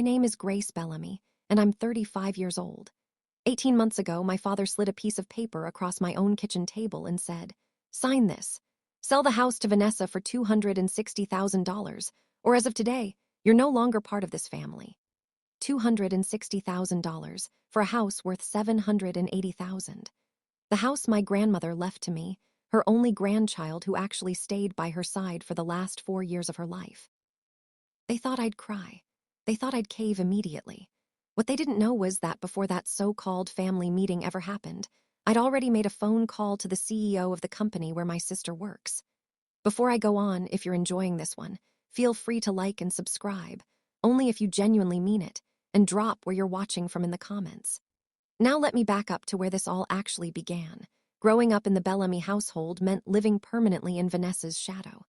My name is Grace Bellamy, and I'm 35 years old. 18 months ago, my father slid a piece of paper across my own kitchen table and said, "Sign this. Sell the house to Vanessa for $260,000, or as of today, you're no longer part of this family." $260,000 for a house worth $780,000. The house my grandmother left to me, her only grandchild who actually stayed by her side for the last 4 years of her life. They thought I'd cry. They thought I'd cave immediately. What they didn't know was that before that so-called family meeting ever happened, I'd already made a phone call to the CEO of the company where my sister works. Before I go on, if you're enjoying this one, feel free to like and subscribe, only if you genuinely mean it, and drop where you're watching from in the comments. Now let me back up to where this all actually began. Growing up in the Bellamy household meant living permanently in Vanessa's shadow.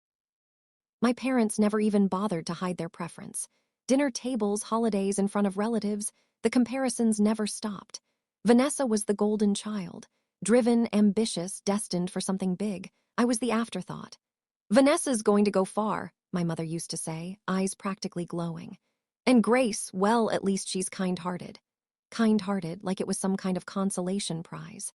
My parents never even bothered to hide their preference. Dinner tables, holidays in front of relatives, the comparisons never stopped. Vanessa was the golden child. Driven, ambitious, destined for something big. I was the afterthought. "Vanessa's going to go far," my mother used to say, eyes practically glowing. "And Grace, well, at least she's kind-hearted." Kind-hearted, like it was some kind of consolation prize.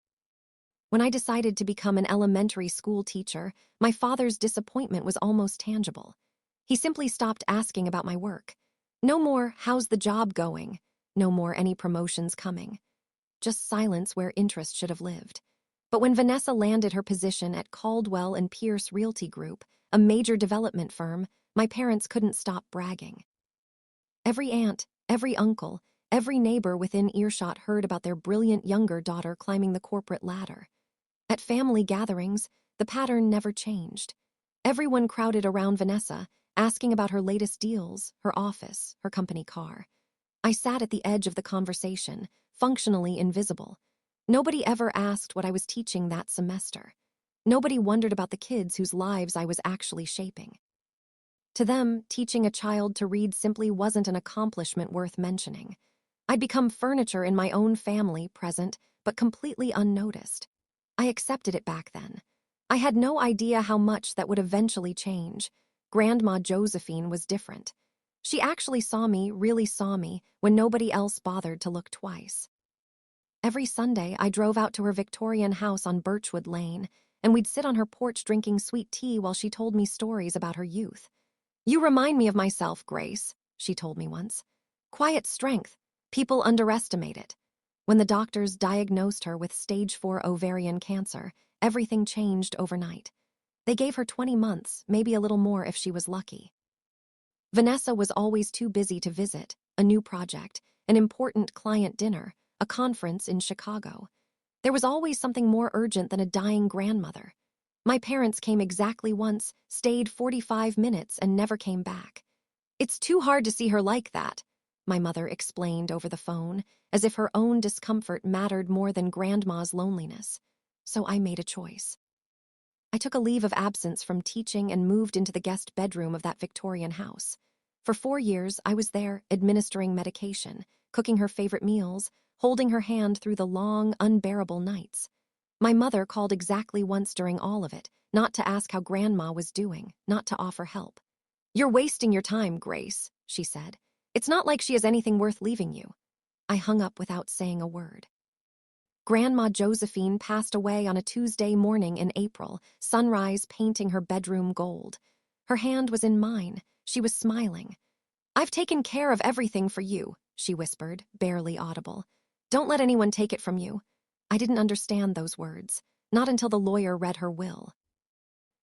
When I decided to become an elementary school teacher, my father's disappointment was almost tangible. He simply stopped asking about my work. No more, "How's the job going?" No more, "Any promotions coming?" Just silence where interest should have lived. But when Vanessa landed her position at Caldwell and Pierce Realty Group, a major development firm, my parents couldn't stop bragging. Every aunt, every uncle, every neighbor within earshot heard about their brilliant younger daughter climbing the corporate ladder. At family gatherings, the pattern never changed. Everyone crowded around Vanessa, asking about her latest deals, her office, her company car. I sat at the edge of the conversation, functionally invisible. Nobody ever asked what I was teaching that semester. Nobody wondered about the kids whose lives I was actually shaping. To them, teaching a child to read simply wasn't an accomplishment worth mentioning. I'd become furniture in my own family, present, but completely unnoticed. I accepted it back then. I had no idea how much that would eventually change. Grandma Josephine was different. She actually saw me, really saw me, when nobody else bothered to look twice. Every Sunday, I drove out to her Victorian house on Birchwood Lane, and we'd sit on her porch drinking sweet tea while she told me stories about her youth. "You remind me of myself, Grace," she told me once. "Quiet strength. People underestimate it." When the doctors diagnosed her with stage 4 ovarian cancer, everything changed overnight. They gave her 20 months, maybe a little more if she was lucky. Vanessa was always too busy to visit, a new project, an important client dinner, a conference in Chicago. There was always something more urgent than a dying grandmother. My parents came exactly once, stayed 45 minutes, and never came back. "It's too hard to see her like that," my mother explained over the phone, as if her own discomfort mattered more than Grandma's loneliness. So I made a choice. I took a leave of absence from teaching and moved into the guest bedroom of that Victorian house. For 4 years, I was there, administering medication, cooking her favorite meals, holding her hand through the long, unbearable nights. My mother called exactly once during all of it, not to ask how Grandma was doing, not to offer help. "You're wasting your time, Grace," she said. "It's not like she has anything worth leaving you." I hung up without saying a word. Grandma Josephine passed away on a Tuesday morning in April, sunrise painting her bedroom gold. Her hand was in mine. She was smiling. "I've taken care of everything for you," she whispered, barely audible. "Don't let anyone take it from you." I didn't understand those words, not until the lawyer read her will.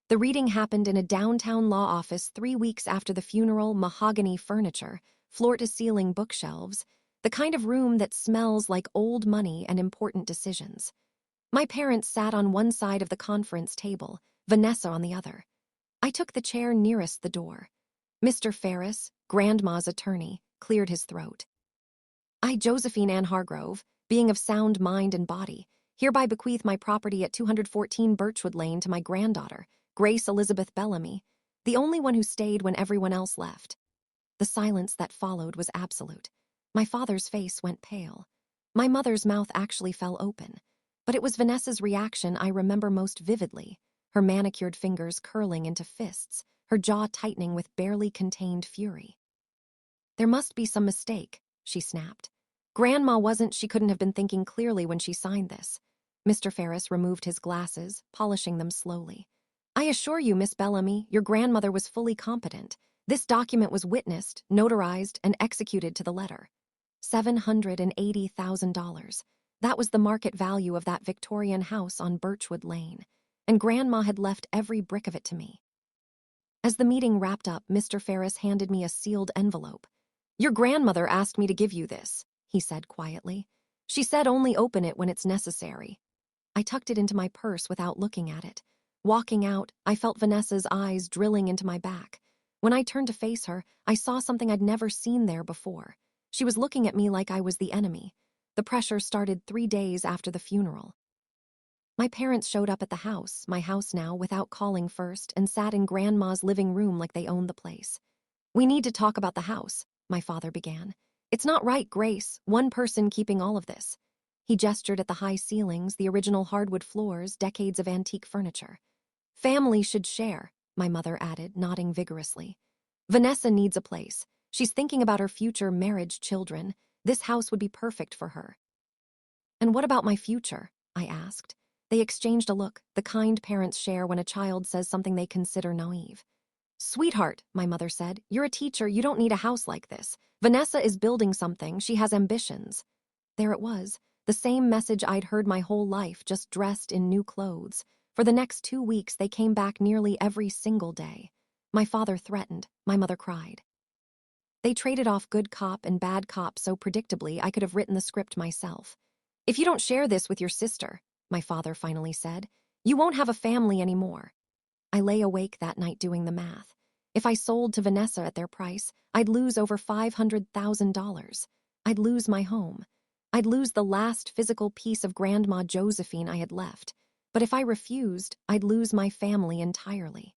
The reading happened in a downtown law office 3 weeks after the funeral. Mahogany furniture, floor-to-ceiling bookshelves, the kind of room that smells like old money and important decisions. My parents sat on one side of the conference table, Vanessa on the other. I took the chair nearest the door. Mr. Ferris, Grandma's attorney, cleared his throat. "I, Josephine Ann Hargrove, being of sound mind and body, hereby bequeath my property at 214 Birchwood Lane to my granddaughter, Grace Elizabeth Bellamy, the only one who stayed when everyone else left." The silence that followed was absolute. My father's face went pale. My mother's mouth actually fell open. But it was Vanessa's reaction I remember most vividly, her manicured fingers curling into fists, her jaw tightening with barely contained fury. There must be some mistake, she snapped. Grandma wasn't, she couldn't have been thinking clearly when she signed this. Mr. Ferris removed his glasses, polishing them slowly. I assure you, Miss Bellamy, your grandmother was fully competent. This document was witnessed, notarized, and executed to the letter. $780,000. That was the market value of that Victorian house on Birchwood Lane, and Grandma had left every brick of it to me. As the meeting wrapped up, Mr. Ferris handed me a sealed envelope. Your grandmother asked me to give you this, he said quietly. She said only open it when it's necessary. I tucked it into my purse without looking at it. Walking out, I felt Vanessa's eyes drilling into my back. When I turned to face her, I saw something I'd never seen there before. She was looking at me like I was the enemy. The pressure started 3 days after the funeral. My parents showed up at the house, my house now, without calling first, and sat in Grandma's living room like they owned the place. We need to talk about the house, my father began. It's not right, Grace, one person keeping all of this. He gestured at the high ceilings, the original hardwood floors, decades of antique furniture. Family should share, my mother added, nodding vigorously. Vanessa needs a place. She's thinking about her future marriage, children. This house would be perfect for her. And what about my future? I asked. They exchanged a look, the kind parents share when a child says something they consider naive. Sweetheart, my mother said, you're a teacher, you don't need a house like this. Vanessa is building something, she has ambitions. There it was, the same message I'd heard my whole life, just dressed in new clothes. For the next 2 weeks, they came back nearly every single day. My father threatened, my mother cried. They traded off good cop and bad cop so predictably I could have written the script myself. If you don't share this with your sister, my father finally said, you won't have a family anymore. I lay awake that night doing the math. If I sold to Vanessa at their price, I'd lose over $500,000. I'd lose my home. I'd lose the last physical piece of Grandma Josephine I had left. But if I refused, I'd lose my family entirely.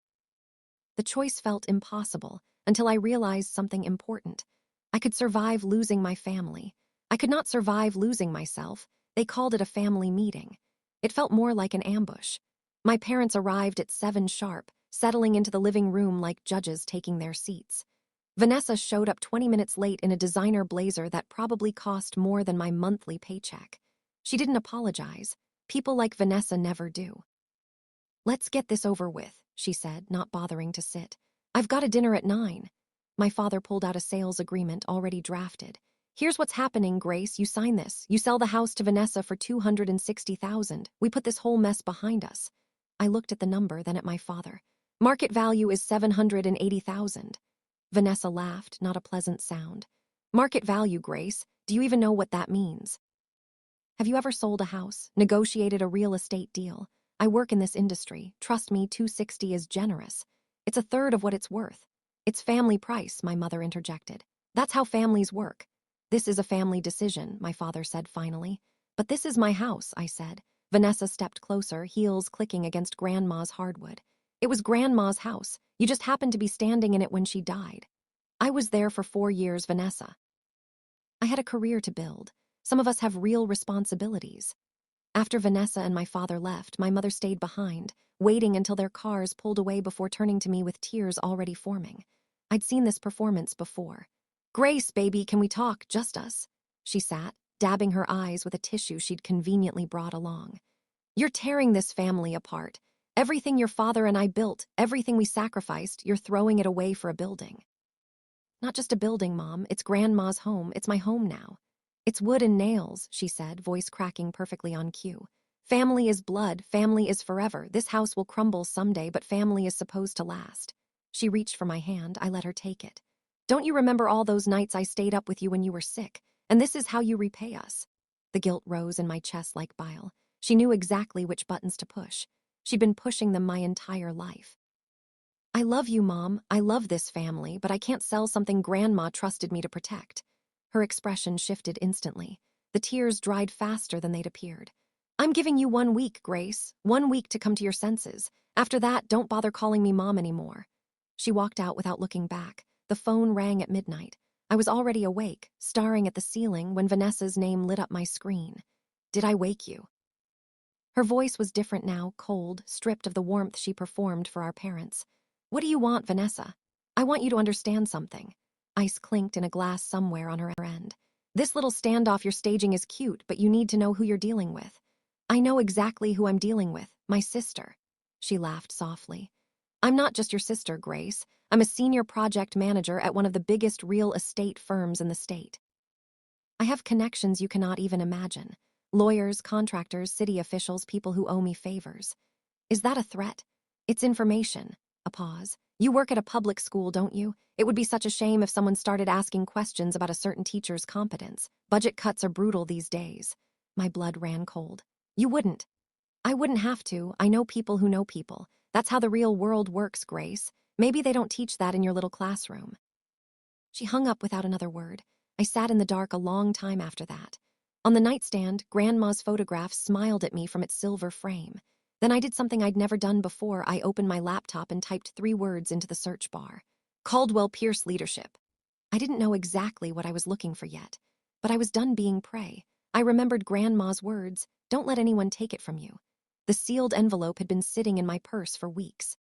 The choice felt impossible until I realized something important. I could survive losing my family. I could not survive losing myself. They called it a family meeting. It felt more like an ambush. My parents arrived at 7 sharp, settling into the living room like judges taking their seats. Vanessa showed up 20 minutes late in a designer blazer that probably cost more than my monthly paycheck. She didn't apologize. People like Vanessa never do. Let's get this over with, she said, not bothering to sit. I've got a dinner at 9. My father pulled out a sales agreement already drafted. Here's what's happening, Grace. You sign this. You sell the house to Vanessa for $260,000. We put this whole mess behind us. I looked at the number, then at my father. Market value is $780,000. Vanessa laughed, not a pleasant sound. Market value, Grace. Do you even know what that means? Have you ever sold a house, negotiated a real estate deal? I work in this industry. Trust me, 260 is generous. It's a third of what it's worth. It's family price, my mother interjected. That's how families work. This is a family decision, my father said finally. But this is my house, I said. Vanessa stepped closer, heels clicking against Grandma's hardwood. It was Grandma's house. You just happened to be standing in it when she died. I was there for 4 years, Vanessa. I had a career to build. Some of us have real responsibilities. After Vanessa and my father left, my mother stayed behind, waiting until their cars pulled away before turning to me with tears already forming. I'd seen this performance before. Grace, baby, can we talk, just us? She sat, dabbing her eyes with a tissue she'd conveniently brought along. You're tearing this family apart. Everything your father and I built, everything we sacrificed, you're throwing it away for a building. Not just a building, Mom. It's Grandma's home. It's my home now. It's wood and nails, she said, voice cracking perfectly on cue. Family is blood. Family is forever. This house will crumble someday, but family is supposed to last. She reached for my hand. I let her take it. Don't you remember all those nights I stayed up with you when you were sick? And this is how you repay us. The guilt rose in my chest like bile. She knew exactly which buttons to push. She'd been pushing them my entire life. I love you, Mom. I love this family, but I can't sell something Grandma trusted me to protect. Her expression shifted instantly. The tears dried faster than they'd appeared. I'm giving you 1 week, Grace. 1 week to come to your senses. After that, don't bother calling me Mom anymore. She walked out without looking back. The phone rang at midnight. I was already awake, staring at the ceiling when Vanessa's name lit up my screen. Did I wake you? Her voice was different now, cold, stripped of the warmth she performed for our parents. What do you want, Vanessa? I want you to understand something. Ice clinked in a glass somewhere on her end. This little standoff you're staging is cute, but you need to know who you're dealing with. I know exactly who I'm dealing with, my sister. She laughed softly. I'm not just your sister, Grace. I'm a senior project manager at one of the biggest real estate firms in the state. I have connections you cannot even imagine. Lawyers, contractors, city officials, people who owe me favors. Is that a threat? It's information. A pause. You work at a public school, don't you? It would be such a shame if someone started asking questions about a certain teacher's competence. Budget cuts are brutal these days. My blood ran cold. You wouldn't. I wouldn't have to. I know people who know people. That's how the real world works, Grace. Maybe they don't teach that in your little classroom. She hung up without another word. I sat in the dark a long time after that. On the nightstand, Grandma's photograph smiled at me from its silver frame. Then I did something I'd never done before. I opened my laptop and typed 3 words into the search bar. Caldwell Pierce Leadership. I didn't know exactly what I was looking for yet, but I was done being prey. I remembered Grandma's words, "Don't let anyone take it from you." The sealed envelope had been sitting in my purse for weeks.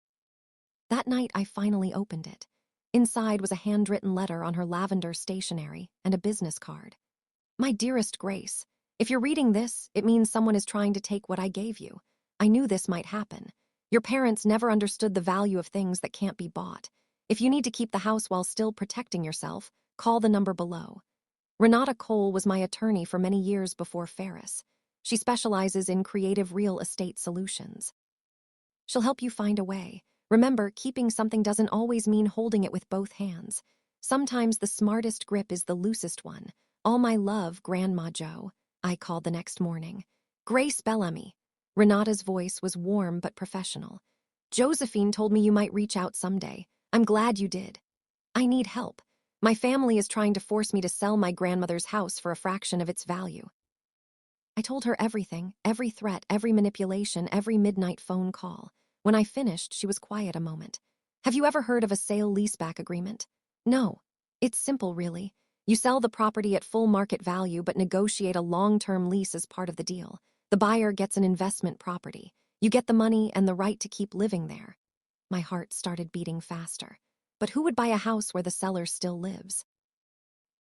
That night, I finally opened it. Inside was a handwritten letter on her lavender stationery and a business card. My dearest Grace, if you're reading this, it means someone is trying to take what I gave you. I knew this might happen. Your parents never understood the value of things that can't be bought. If you need to keep the house while still protecting yourself, call the number below. Renata Cole was my attorney for many years before Ferris. She specializes in creative real estate solutions. She'll help you find a way. Remember, keeping something doesn't always mean holding it with both hands. Sometimes the smartest grip is the loosest one. All my love, Grandma Jo, I called the next morning. Grace Bellamy. Renata's voice was warm but professional. Josephine told me you might reach out someday. I'm glad you did. I need help. My family is trying to force me to sell my grandmother's house for a fraction of its value. I told her everything, every threat, every manipulation, every midnight phone call. When I finished, she was quiet a moment. Have you ever heard of a sale-leaseback agreement? No. It's simple, really. You sell the property at full market value but negotiate a long-term lease as part of the deal. The buyer gets an investment property. You get the money and the right to keep living there. My heart started beating faster. But who would buy a house where the seller still lives?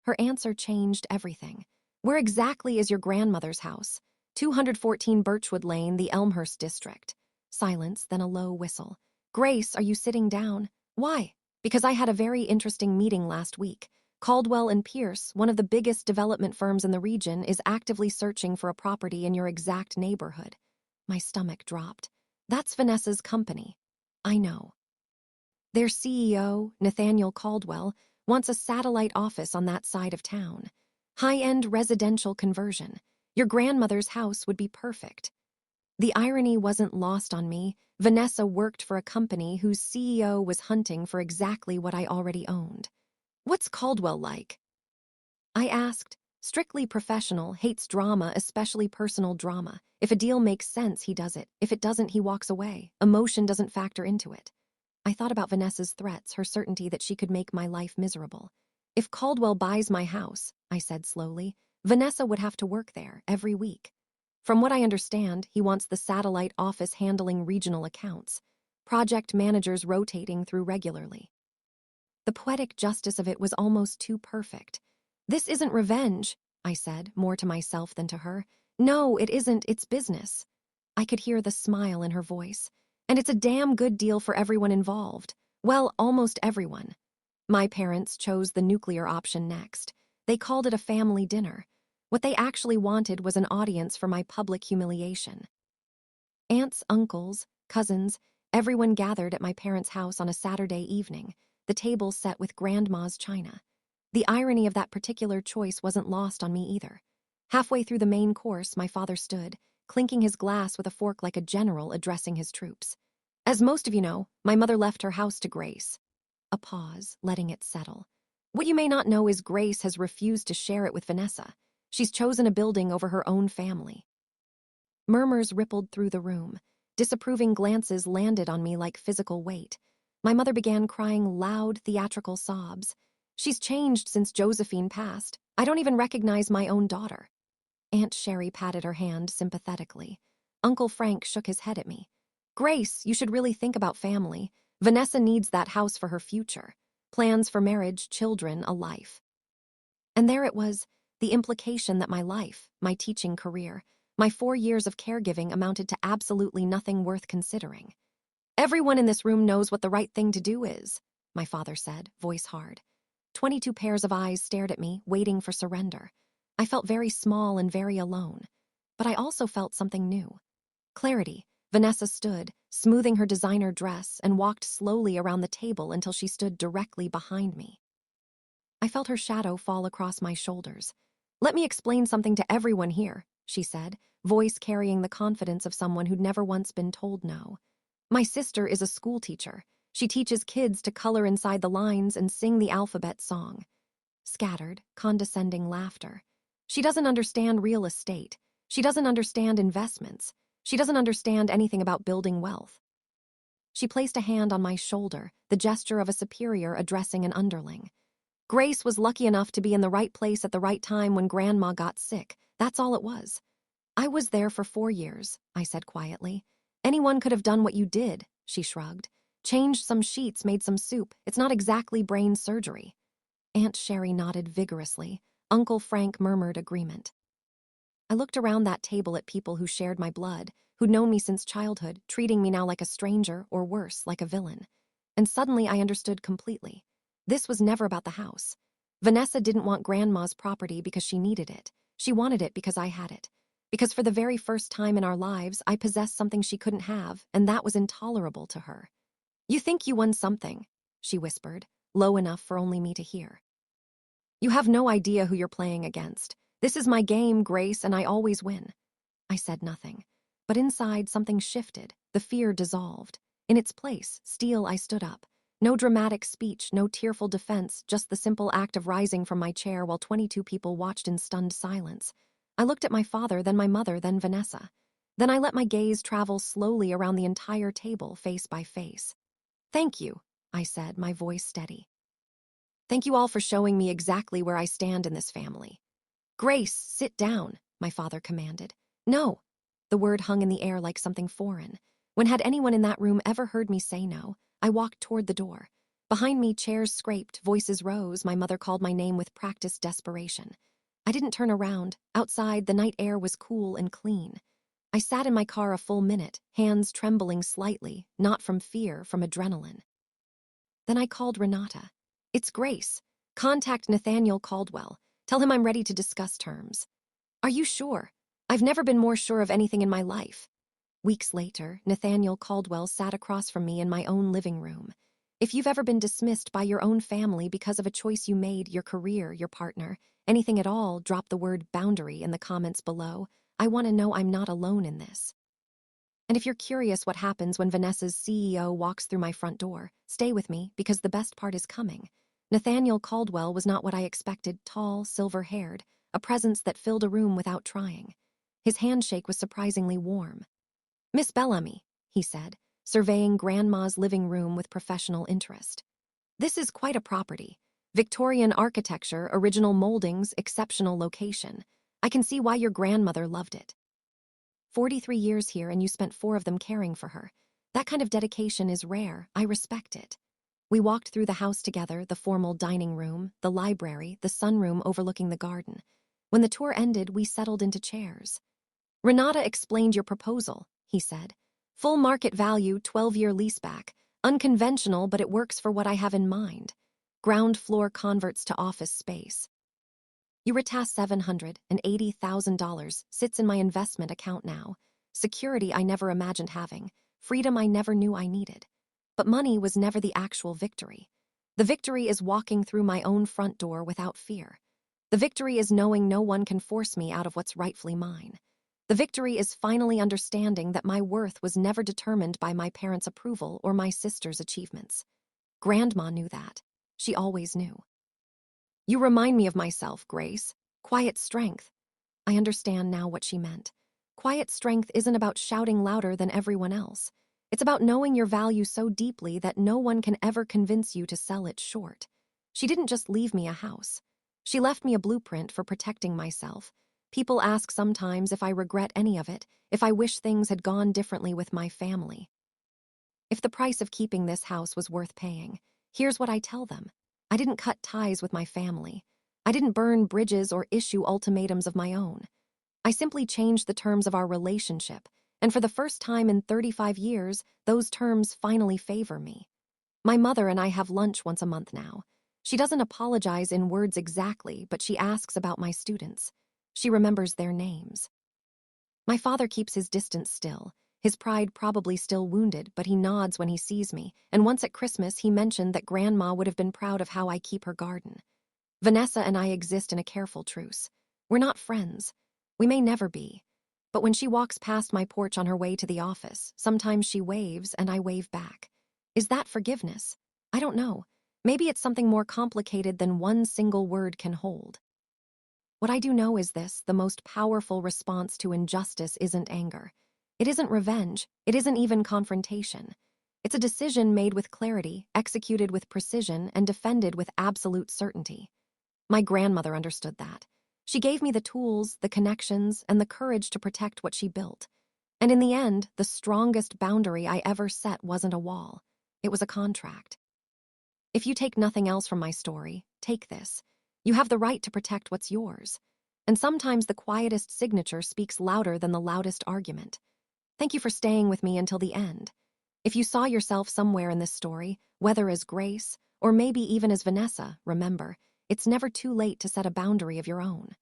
Her answer changed everything. Where exactly is your grandmother's house? 214 Birchwood Lane, the Elmhurst district. Silence, then a low whistle. Grace, are you sitting down? Why? Because I had a very interesting meeting last week. Caldwell and Pierce, one of the biggest development firms in the region, is actively searching for a property in your exact neighborhood. My stomach dropped. That's Vanessa's company. I know. Their CEO, Nathaniel Caldwell, wants a satellite office on that side of town. High-end residential conversion. Your grandmother's house would be perfect. The irony wasn't lost on me. Vanessa worked for a company whose CEO was hunting for exactly what I already owned. What's Caldwell like? I asked. Strictly professional, hates drama, especially personal drama. If a deal makes sense, he does it. If it doesn't, he walks away. Emotion doesn't factor into it. I thought about Vanessa's threats, her certainty that she could make my life miserable. If Caldwell buys my house, I said slowly, Vanessa would have to work there every week. From what I understand, he wants the satellite office handling regional accounts, project managers rotating through regularly. The poetic justice of it was almost too perfect. This isn't revenge, I said, more to myself than to her. No, it isn't, it's business. I could hear the smile in her voice. And it's a damn good deal for everyone involved. Well, almost everyone. My parents chose the nuclear option next. They called it a family dinner. What they actually wanted was an audience for my public humiliation. Aunts, uncles, cousins, everyone gathered at my parents' house on a Saturday evening, the table set with Grandma's china. The irony of that particular choice wasn't lost on me either. Halfway through the main course, my father stood, clinking his glass with a fork like a general addressing his troops. As most of you know, my mother left her house to Grace. A pause, letting it settle. What you may not know is Grace has refused to share it with Vanessa. She's chosen a building over her own family. Murmurs rippled through the room. Disapproving glances landed on me like physical weight. My mother began crying loud, theatrical sobs. She's changed since Josephine passed. I don't even recognize my own daughter. Aunt Sherry patted her hand sympathetically. Uncle Frank shook his head at me. Grace, you should really think about family. Vanessa needs that house for her future. plans for marriage, children, a life. And there it was, the implication that my life, my teaching career, my 4 years of caregiving amounted to absolutely nothing worth considering. "Everyone in this room knows what the right thing to do is," my father said, voice hard. 22 pairs of eyes stared at me, waiting for surrender. I felt very small and very alone. But I also felt something new. Clarity. Vanessa stood, smoothing her designer dress, and walked slowly around the table until she stood directly behind me. I felt her shadow fall across my shoulders. "Let me explain something to everyone here," she said, voice carrying the confidence of someone who'd never once been told no. "My sister is a school teacher. She teaches kids to color inside the lines and sing the alphabet song." Scattered, condescending laughter. "She doesn't understand real estate. She doesn't understand investments. She doesn't understand anything about building wealth." She placed a hand on my shoulder, the gesture of a superior addressing an underling. "Grace was lucky enough to be in the right place at the right time when Grandma got sick. That's all it was." "I was there for 4 years," I said quietly. "Anyone could have done what you did," she shrugged. "Changed some sheets, made some soup. It's not exactly brain surgery." Aunt Sherry nodded vigorously. Uncle Frank murmured agreement. I looked around that table at people who shared my blood, who'd known me since childhood, treating me now like a stranger, or worse, like a villain. And suddenly I understood completely. This was never about the house. Vanessa didn't want Grandma's property because she needed it. She wanted it because I had it. Because for the very first time in our lives, I possessed something she couldn't have, and that was intolerable to her. "You think you won something," she whispered, low enough for only me to hear. "You have no idea who you're playing against. This is my game, Grace, and I always win." I said nothing. But inside, something shifted. The fear dissolved. In its place, still, I stood up. No dramatic speech, no tearful defense, just the simple act of rising from my chair while 22 people watched in stunned silence. I looked at my father, then my mother, then Vanessa. Then I let my gaze travel slowly around the entire table, face by face. "Thank you," I said, my voice steady. "Thank you all for showing me exactly where I stand in this family." "Grace, sit down," my father commanded. "No." The word hung in the air like something foreign. When had anyone in that room ever heard me say no? I walked toward the door. Behind me, chairs scraped, voices rose, my mother called my name with practiced desperation. I didn't turn around. Outside, the night air was cool and clean. I sat in my car a full minute, hands trembling slightly, not from fear, from adrenaline. Then I called Renata. "It's Grace. Contact Nathaniel Caldwell. Tell him I'm ready to discuss terms." "Are you sure? I've never been more sure of anything in my life." Weeks later, Nathaniel Caldwell sat across from me in my own living room. "If you've ever been dismissed by your own family because of a choice you made, your career, your partner, anything at all, drop the word boundary in the comments below. I want to know I'm not alone in this. And if you're curious what happens when Vanessa's CEO walks through my front door, stay with me because the best part is coming." Nathaniel Caldwell was not what I expected, tall, silver-haired, a presence that filled a room without trying. His handshake was surprisingly warm. "Miss Bellamy," he said, surveying Grandma's living room with professional interest. "This is quite a property. Victorian architecture, original moldings, exceptional location. I can see why your grandmother loved it. 43 years here and you spent 4 of them caring for her. That kind of dedication is rare. I respect it." We walked through the house together, the formal dining room, the library, the sunroom overlooking the garden. When the tour ended, we settled into chairs. "Renata explained your proposal," he said. "Full market value, 12-year leaseback. Unconventional, but it works for what I have in mind. Ground floor converts to office space. Uritas $780,000 sits in my investment account now. Security I never imagined having. Freedom I never knew I needed. But money was never the actual victory. The victory is walking through my own front door without fear. The victory is knowing no one can force me out of what's rightfully mine. The victory is finally understanding that my worth was never determined by my parents' approval or my sister's achievements. Grandma knew that. She always knew. You remind me of myself, Grace. Quiet strength. I understand now what she meant. Quiet strength isn't about shouting louder than everyone else. It's about knowing your value so deeply that no one can ever convince you to sell it short. She didn't just leave me a house. She left me a blueprint for protecting myself. People ask sometimes if I regret any of it, if I wish things had gone differently with my family. If the price of keeping this house was worth paying, here's what I tell them. I didn't cut ties with my family. I didn't burn bridges or issue ultimatums of my own. I simply changed the terms of our relationship, and for the first time in 35 years, those terms finally favor me. My mother and I have lunch once a month now. She doesn't apologize in words exactly, but she asks about my students. She remembers their names. My father keeps his distance still, his pride probably still wounded, but he nods when he sees me, and once at Christmas he mentioned that Grandma would have been proud of how I keep her garden. Vanessa and I exist in a careful truce. We're not friends. We may never be. But when she walks past my porch on her way to the office, sometimes she waves and I wave back. Is that forgiveness? I don't know. Maybe it's something more complicated than one single word can hold. What I do know is this: the most powerful response to injustice isn't anger. It isn't revenge. It isn't even confrontation. It's a decision made with clarity, executed with precision, and defended with absolute certainty. My grandmother understood that. She gave me the tools, the connections, and the courage to protect what she built. And in the end, the strongest boundary I ever set wasn't a wall. It was a contract. If you take nothing else from my story, take this. You have the right to protect what's yours. And sometimes the quietest signature speaks louder than the loudest argument. Thank you for staying with me until the end. If you saw yourself somewhere in this story, whether as Grace, or maybe even as Vanessa, remember, it's never too late to set a boundary of your own.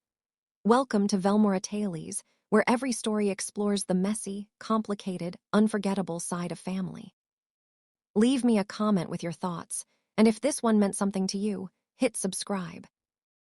Welcome to Velmora Tales, where every story explores the messy, complicated, unforgettable side of family. Leave me a comment with your thoughts, and if this one meant something to you, hit subscribe.